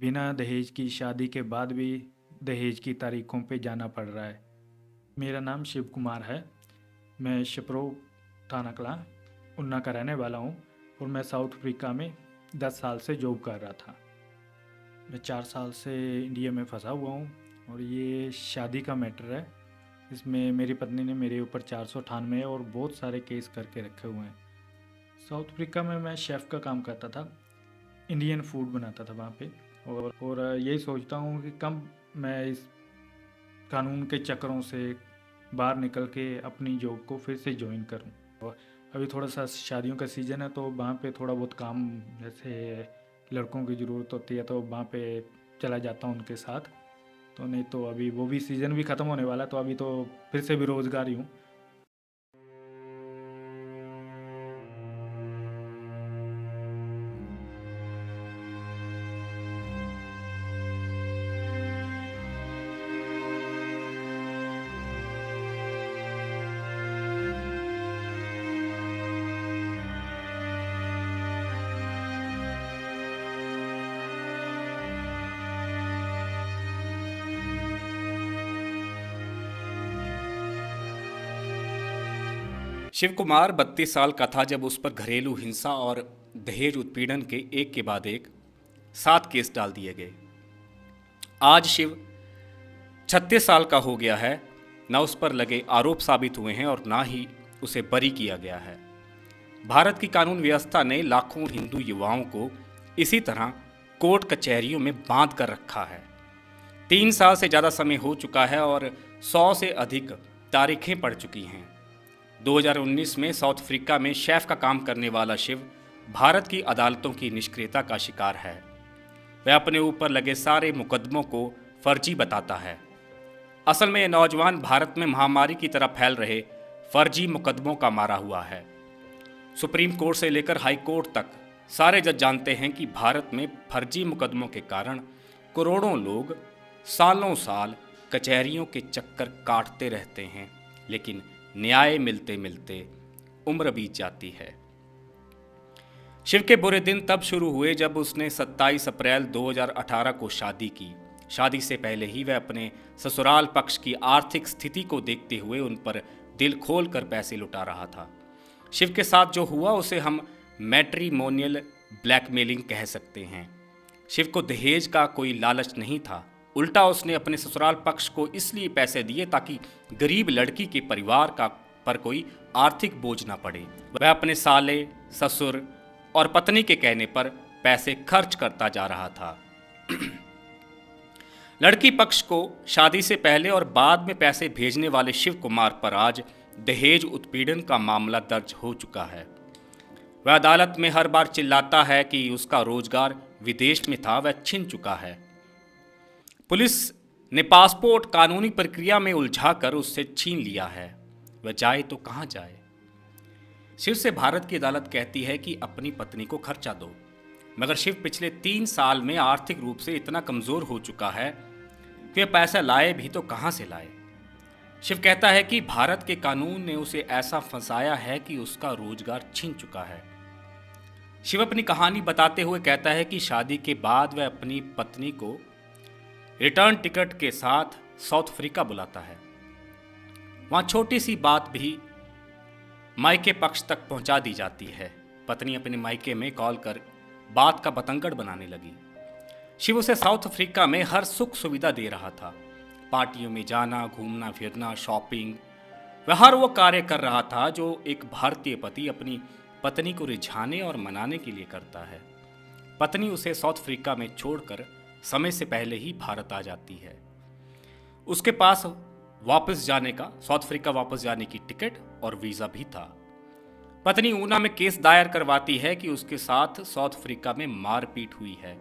बिना दहेज की शादी के बाद भी दहेज की तारीखों पे जाना पड़ रहा है। मेरा नाम शिव कुमार है। मैं शिपरो थाना कलां उन्ना का रहने वाला हूँ और मैं साउथ अफ्रीका में 10 साल से जॉब कर रहा था। मैं 4 साल से इंडिया में फंसा हुआ हूँ और ये शादी का मैटर है। इसमें मेरी पत्नी ने मेरे ऊपर 498 और बहुत सारे केस करके रखे हुए हैं। साउथ अफ्रीका में मैं शेफ़ का काम करता था, इंडियन फूड बनाता था वहाँ पे। और यही सोचता हूँ कि कब मैं इस कानून के चक्करों से बाहर निकल के अपनी जॉब को फिर से ज्वाइन करूँ। और अभी थोड़ा सा शादियों का सीज़न है तो वहाँ पे थोड़ा बहुत काम, जैसे लड़कों की ज़रूरत होती है तो वहाँ पे चला जाता हूँ उनके साथ। तो नहीं तो अभी वो भी सीज़न भी ख़त्म होने वाला है, तो अभी तो फिर से बेरोज़गार ही हूँ। शिव कुमार 32 साल का था जब उस पर घरेलू हिंसा और दहेज उत्पीड़न के एक के बाद एक 7 केस डाल दिए गए। आज शिव 36 साल का हो गया है। न उस पर लगे आरोप साबित हुए हैं और ना ही उसे बरी किया गया है। भारत की कानून व्यवस्था ने लाखों हिंदू युवाओं को इसी तरह कोर्ट कचहरियों में बांध कर रखा है। 3 साल से ज़्यादा समय हो चुका है और 100 से अधिक तारीखें पड़ चुकी हैं। 2019 में साउथ अफ्रीका में शेफ का काम करने वाला शिव भारत की अदालतों की निष्क्रियता का शिकार है। वह अपने ऊपर लगे सारे मुकदमों को फर्जी बताता है। असल में यह नौजवान भारत में महामारी की तरह फैल रहे फर्जी मुकदमों का मारा हुआ है। सुप्रीम कोर्ट से लेकर हाई कोर्ट तक सारे जज जानते हैं कि भारत में फर्जी मुकदमों के कारण करोड़ों लोग सालों साल कचहरियों के चक्कर काटते रहते हैं, लेकिन न्याय मिलते मिलते उम्र बीत जाती है। शिव के बुरे दिन तब शुरू हुए जब उसने 27 अप्रैल 2018 को शादी की। शादी से पहले ही वह अपने ससुराल पक्ष की आर्थिक स्थिति को देखते हुए उन पर दिल खोल कर पैसे लुटा रहा था। शिव के साथ जो हुआ उसे हम मैट्रिमोनियल ब्लैकमेलिंग कह सकते हैं। शिव को दहेज का कोई लालच नहीं था। उल्टा उसने अपने ससुराल पक्ष को इसलिए पैसे दिए ताकि गरीब लड़की के परिवार का पर कोई आर्थिक बोझ ना पड़े। वह अपने साले, ससुर और पत्नी के कहने पर पैसे खर्च करता जा रहा था। लड़की पक्ष को शादी से पहले और बाद में पैसे भेजने वाले शिव कुमार पर आज दहेज उत्पीड़न का मामला दर्ज हो चुका है। वह अदालत में हर बार चिल्लाता है कि उसका रोजगार विदेश में था, वह छिन चुका है। पुलिस ने पासपोर्ट कानूनी प्रक्रिया में उलझाकर उससे छीन लिया है। वह जाए तो कहां जाए। शिव से भारत की अदालत कहती है कि अपनी पत्नी को खर्चा दो, मगर शिव पिछले 3 साल में आर्थिक रूप से इतना कमजोर हो चुका है कि वह पैसा लाए भी तो कहां से लाए। शिव कहता है कि भारत के कानून ने उसे ऐसा फंसाया है कि उसका रोजगार छिन चुका है। शिव अपनी कहानी बताते हुए कहता है कि शादी के बाद वह अपनी पत्नी को रिटर्न टिकट के साथ साउथ अफ्रीका बुलाता है। वहां छोटी सी बात भी मायके पक्ष तक पहुंचा दी जाती है। पत्नी अपने मायके में कॉल कर बात का बतंगड़ बनाने लगी। शिव उसे साउथ अफ्रीका में हर सुख सुविधा दे रहा था। पार्टियों में जाना, घूमना फिरना, शॉपिंग, वह हर वो कार्य कर रहा था जो एक भारतीय पति अपनी पत्नी को रिझाने और मनाने के लिए करता है। पत्नी उसे साउथ अफ्रीका में छोड़कर समय से पहले ही भारत आ जाती है। उसके पास वापस जाने का, साउथ अफ्रीका वापस जाने की टिकट और वीजा भी था। पत्नी ऊना में केस दायर करवाती है कि उसके साथ साउथ अफ्रीका में मारपीट हुई है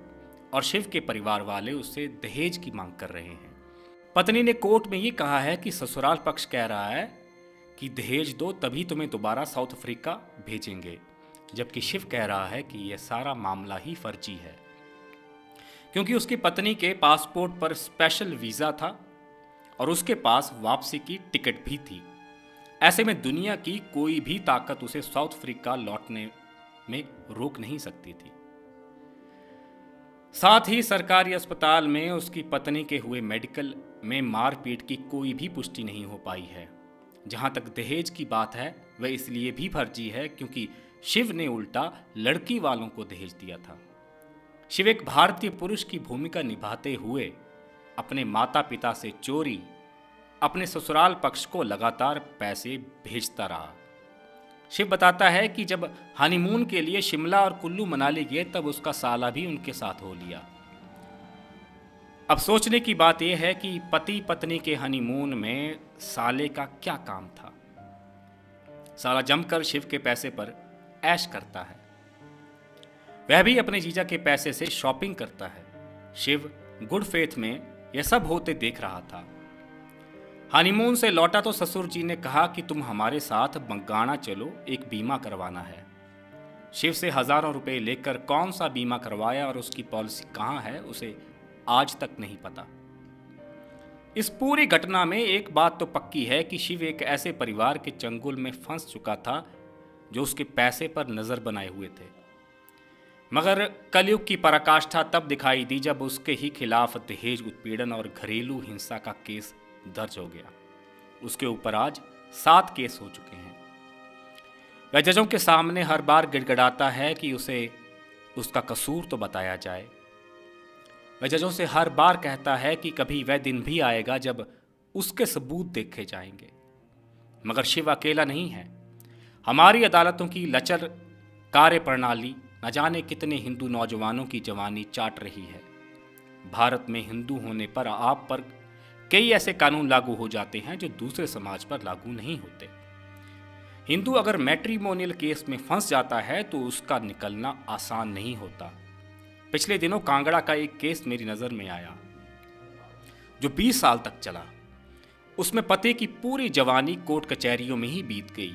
और शिव के परिवार वाले उससे दहेज की मांग कर रहे हैं। पत्नी ने कोर्ट में ये कहा है कि ससुराल पक्ष कह रहा है कि दहेज दो तभी तुम्हें दोबारा साउथ अफ्रीका भेजेंगे, जबकि शिव कह रहा है कि यह सारा मामला ही फर्जी है, क्योंकि उसकी पत्नी के पासपोर्ट पर स्पेशल वीज़ा था और उसके पास वापसी की टिकट भी थी। ऐसे में दुनिया की कोई भी ताकत उसे साउथ अफ्रीका लौटने में रोक नहीं सकती थी। साथ ही सरकारी अस्पताल में उसकी पत्नी के हुए मेडिकल में मारपीट की कोई भी पुष्टि नहीं हो पाई है। जहां तक दहेज की बात है, वह इसलिए भी फर्जी है क्योंकि शिव ने उल्टा लड़की वालों को दहेज दिया था। शिव एक भारतीय पुरुष की भूमिका निभाते हुए अपने माता पिता से चोरी अपने ससुराल पक्ष को लगातार पैसे भेजता रहा। शिव बताता है कि जब हनीमून के लिए शिमला और कुल्लू मनाली गए तब उसका साला भी उनके साथ हो लिया। अब सोचने की बात यह है कि पति पत्नी के हनीमून में साले का क्या काम था। साला जमकर शिव के पैसे पर ऐश करता है, वह भी अपने जीजा के पैसे से शॉपिंग करता है। शिव गुड फेथ में यह सब होते देख रहा था। हनीमून से लौटा तो ससुर जी ने कहा कि तुम हमारे साथ बंगाना चलो, एक बीमा करवाना है। शिव से हजारों रुपए लेकर कौन सा बीमा करवाया और उसकी पॉलिसी कहाँ है, उसे आज तक नहीं पता। इस पूरी घटना में एक बात तो पक्की है कि शिव एक ऐसे परिवार के चंगुल में फंस चुका था जो उसके पैसे पर नजर बनाए हुए थे। मगर कलयुग की पराकाष्ठा तब दिखाई दी जब उसके ही खिलाफ दहेज उत्पीड़न और घरेलू हिंसा का केस दर्ज हो गया। उसके ऊपर आज 7 केस हो चुके हैं। वह जजों के सामने हर बार गिड़गिड़ाता है कि उसे उसका कसूर तो बताया जाए। वह जजों से हर बार कहता है कि कभी वह दिन भी आएगा जब उसके सबूत देखे जाएंगे। मगर शिव अकेला नहीं है। हमारी अदालतों की लचर कार्य प्रणाली न जाने कितने हिंदू नौजवानों की जवानी चाट रही है। भारत में हिंदू होने पर आप पर कई ऐसे कानून लागू हो जाते हैं जो दूसरे समाज पर लागू नहीं होते। हिंदू अगर मैट्रिमोनियल केस में फंस जाता है तो उसका निकलना आसान नहीं होता। पिछले दिनों कांगड़ा का एक केस मेरी नजर में आया जो 20 साल तक चला। उसमें पति की पूरी जवानी कोर्ट कचहरियों में ही बीत गई।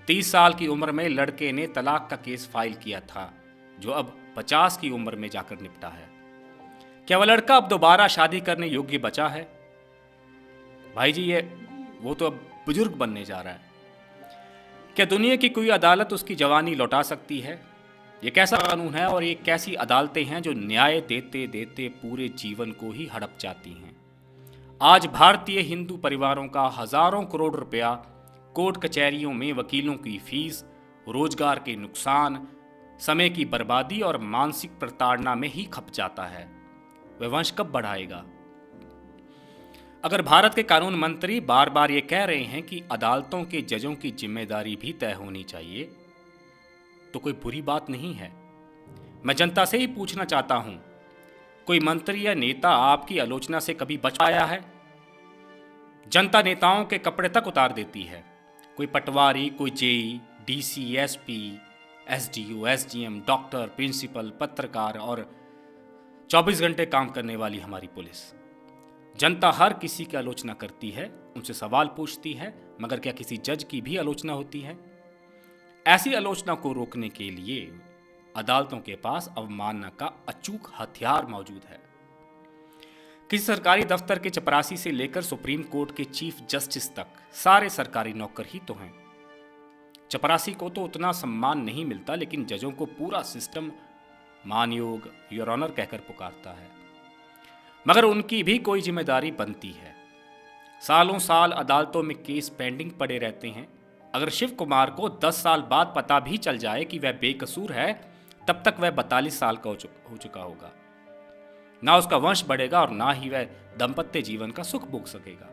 30 साल की उम्र में लड़के ने तलाक का केस फाइल किया था जो अब 50 की उम्र में जाकर निपटा है। क्या वह लड़का अब दोबारा शादी करने योग्य बचा है? भाई जी, वो तो अब बुजुर्ग बनने जा रहा है। क्या दुनिया की कोई अदालत उसकी जवानी लौटा सकती है? ये कैसा कानून है और ये कैसी अदालतें हैं जो न्याय देते देते पूरे जीवन को ही हड़प जाती हैं? आज भारतीय हिंदू परिवारों का हजारों करोड़ रुपया कोर्ट कचहरियों में वकीलों की फीस, रोजगार के नुकसान, समय की बर्बादी और मानसिक प्रताड़ना में ही खप जाता है। वह वंश कब बढ़ाएगा? अगर भारत के कानून मंत्री बार बार ये कह रहे हैं कि अदालतों के जजों की जिम्मेदारी भी तय होनी चाहिए तो कोई बुरी बात नहीं है। मैं जनता से ही पूछना चाहता हूं, कोई मंत्री या नेता आपकी आलोचना से कभी बच पाया है? जनता नेताओं के कपड़े तक उतार देती है। कोई पटवारी, कोई JE, DC, SP, SDO, SDM, doctor, principal, पत्रकार और 24 घंटे काम करने वाली हमारी पुलिस। जनता हर किसी की आलोचना करती है, उनसे सवाल पूछती है, मगर क्या किसी जज की भी आलोचना होती है? ऐसी आलोचना को रोकने के लिए अदालतों के पास अवमानना का अचूक हथियार मौजूद है। किसी सरकारी दफ्तर के चपरासी से लेकर सुप्रीम कोर्ट के चीफ जस्टिस तक सारे सरकारी नौकर ही तो हैं। चपरासी को तो उतना सम्मान नहीं मिलता, लेकिन जजों को पूरा सिस्टम मानयोग, योर ऑनर कहकर पुकारता है। मगर उनकी भी कोई जिम्मेदारी बनती है। सालों साल अदालतों में केस पेंडिंग पड़े रहते हैं। अगर शिव कुमार को 10 साल बाद पता भी चल जाए कि वह बेकसूर है, तब तक वह 42 साल का हो चुका होगा। ना उसका वंश बढ़ेगा और ना ही वह दाम्पत्य जीवन का सुख भोग सकेगा।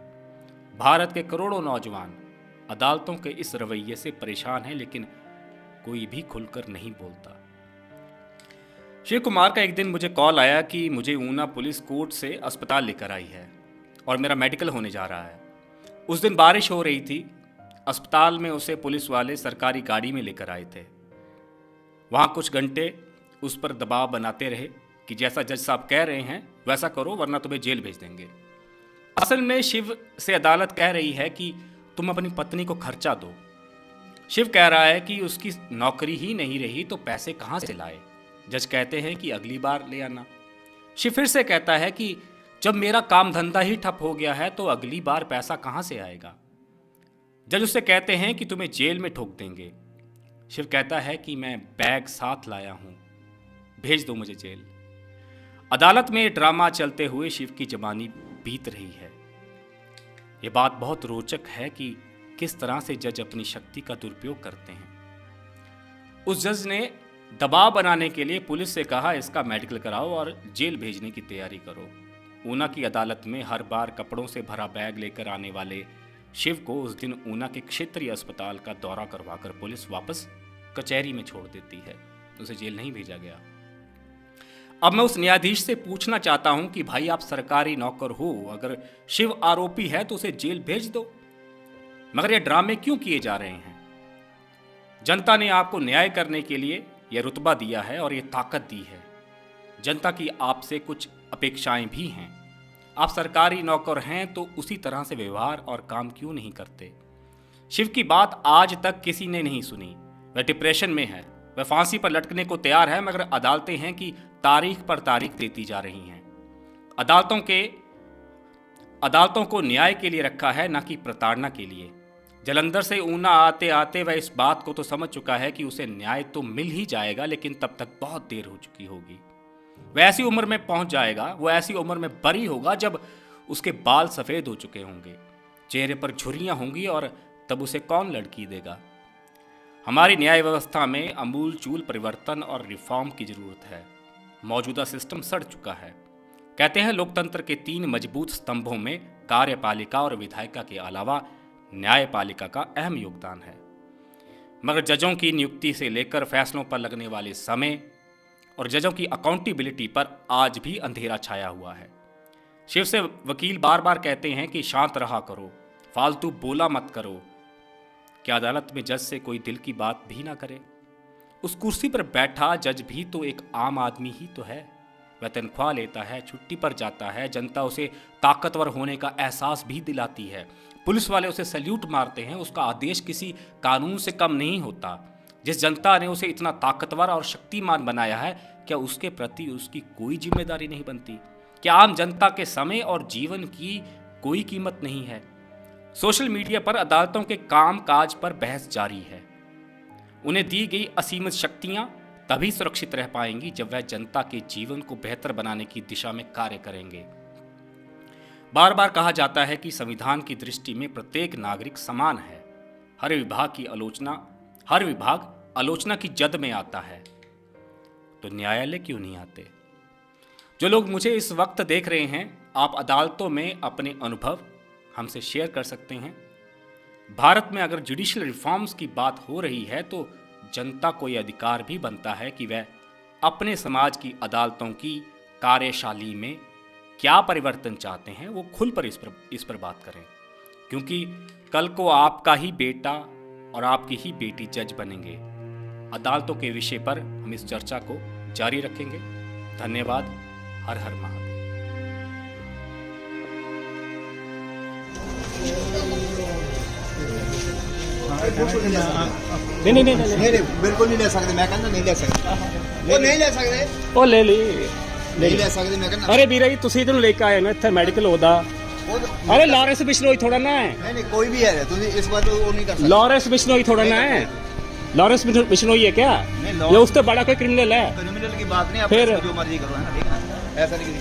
भारत के करोड़ों नौजवान अदालतों के इस रवैये से परेशान हैं, लेकिन कोई भी खुलकर नहीं बोलता। शिव कुमार का एक दिन मुझे कॉल आया कि मुझे ऊना पुलिस कोर्ट से अस्पताल लेकर आई है और मेरा मेडिकल होने जा रहा है। उस दिन बारिश हो रही थी। अस्पताल में उसे पुलिस वाले सरकारी गाड़ी में लेकर आए थे। वहाँ कुछ घंटे उस पर दबाव बनाते रहे कि जैसा जज साहब कह रहे हैं वैसा करो वरना तुम्हें जेल भेज देंगे। असल में शिव से अदालत कह रही है कि तुम अपनी पत्नी को खर्चा दो। शिव कह रहा है कि उसकी नौकरी ही नहीं रही तो पैसे कहाँ से लाए। जज कहते हैं कि अगली बार ले आना। शिव फिर से कहता है कि जब मेरा काम धंधा ही ठप हो गया है तो अगली बार पैसा कहाँ से आएगा। जज उससे कहते हैं कि तुम्हें जेल में ठोक देंगे। शिव कहता है कि मैं बैग साथ लाया हूं, भेज दो मुझे जेल। अदालत में ड्रामा चलते हुए शिव की जवानी बीत रही है। ये बात बहुत रोचक है कि किस तरह से जज अपनी शक्ति का दुरुपयोग करते हैं। उस जज ने दबाव बनाने के लिए पुलिस से कहा इसका मेडिकल कराओ और जेल भेजने की तैयारी करो। ऊना की अदालत में हर बार कपड़ों से भरा बैग लेकर आने वाले शिव को उस दिन ऊना के क्षेत्रीय अस्पताल का दौरा करवाकर पुलिस वापस कचहरी में छोड़ देती है। उसे जेल नहीं भेजा गया। अब मैं उस न्यायाधीश से पूछना चाहता हूं कि भाई आप सरकारी नौकर हो, अगर शिव आरोपी है तो उसे जेल भेज दो, मगर ये ड्रामे क्यों किए जा रहे हैं? जनता ने आपको न्याय करने के लिए यह रुतबा दिया है और यह ताकत दी है। जनता की आपसे कुछ अपेक्षाएं भी हैं। आप सरकारी नौकर हैं तो उसी तरह से व्यवहार और काम क्यों नहीं करते? शिव की बात आज तक किसी ने नहीं सुनी। वह डिप्रेशन में है, वह फांसी पर लटकने को तैयार है, मगर अदालतें हैं कि तारीख पर तारीख देती जा रही हैं। अदालतों को न्याय के लिए रखा है, न कि प्रताड़ना के लिए। जलंधर से ऊना आते आते वह इस बात को तो समझ चुका है कि उसे न्याय तो मिल ही जाएगा, लेकिन तब तक बहुत देर हो चुकी होगी। वह ऐसी उम्र में पहुंच जाएगा, वो ऐसी उम्र में बरी होगा जब उसके बाल सफेद हो चुके होंगे, चेहरे पर झुर्रियां होंगी, और तब उसे कौन लड़की देगा? हमारी न्याय व्यवस्था में अमूलचूल परिवर्तन और रिफॉर्म की जरूरत है। मौजूदा सिस्टम सड़ चुका है। कहते हैं लोकतंत्र के 3 मजबूत स्तंभों में कार्यपालिका और विधायिका के अलावा न्यायपालिका का अहम योगदान है, मगर जजों की नियुक्ति से लेकर फैसलों पर लगने वाले समय और जजों की अकाउंटेबिलिटी पर आज भी अंधेरा छाया हुआ है। शिव से वकील बार बार कहते हैं कि शांत रहा करो, फालतू बोला मत करो। क्या अदालत में जज से कोई दिल की बात भी ना करे? उस कुर्सी पर बैठा जज भी तो एक आम आदमी ही तो है। वह तनख्वाह लेता है, छुट्टी पर जाता है, जनता उसे ताकतवर होने का एहसास भी दिलाती है। पुलिस वाले उसे सैल्यूट मारते हैं, उसका आदेश किसी कानून से कम नहीं होता। जिस जनता ने उसे इतना ताकतवर और शक्तिमान बनाया है, क्या उसके प्रति उसकी कोई जिम्मेदारी नहीं बनती? क्या आम जनता के समय और जीवन की कोई कीमत नहीं है? सोशल मीडिया पर अदालतों के काम काज पर बहस जारी है। उन्हें दी गई असीमित शक्तियां तभी सुरक्षित रह पाएंगी जब वह जनता के जीवन को बेहतर बनाने की दिशा में कार्य करेंगे। बार बार कहा जाता है कि संविधान की दृष्टि में प्रत्येक नागरिक समान है। हर विभाग आलोचना की जद में आता है, तो न्यायालय क्यों नहीं आते? जो लोग मुझे इस वक्त देख रहे हैं, आप अदालतों में अपने अनुभव हमसे शेयर कर सकते हैं। भारत में अगर जुडिशियल रिफॉर्म्स की बात हो रही है तो जनता को यह अधिकार भी बनता है कि वह अपने समाज की अदालतों की कार्यशैली में क्या परिवर्तन चाहते हैं, वो खुल पर इस पर बात करें, क्योंकि कल को आपका ही बेटा और आपकी ही बेटी जज बनेंगे। अदालतों के विषय पर हम इस चर्चा को जारी रखेंगे। धन्यवाद। हर हर महादेव। नहीं बिल्कुल नहीं ले सकते। मैं कहना नहीं ले सकते। वो नहीं ले सकते। ਉਹ ਲੈ ਲਈ नहीं ले सकते। मैं कहना ਅਰੇ ਵੀਰੇ ਜੀ ਤੁਸੀਂ ਇਹਨੂੰ ਲੈ ਕੇ ਆਏ ਨਾ ਇੱਥੇ ਮੈਡੀਕਲ ਉਹਦਾ अरे लॉरेंस बिश्नोई थोड़ा ना है। नहीं कोई भी है, तुम इस बात को वो नहीं कर सकते। लॉरेंस बिश्नोई थोड़ा ना है। लॉरेंस बिश्नोई है क्या? नहीं, ये उससे बड़ा कोई क्रिमिनल है? क्रिमिनल की बात नहीं, आप फिर जो मर्जी करो, है ना, ठीक है ना, ऐसा नहीं।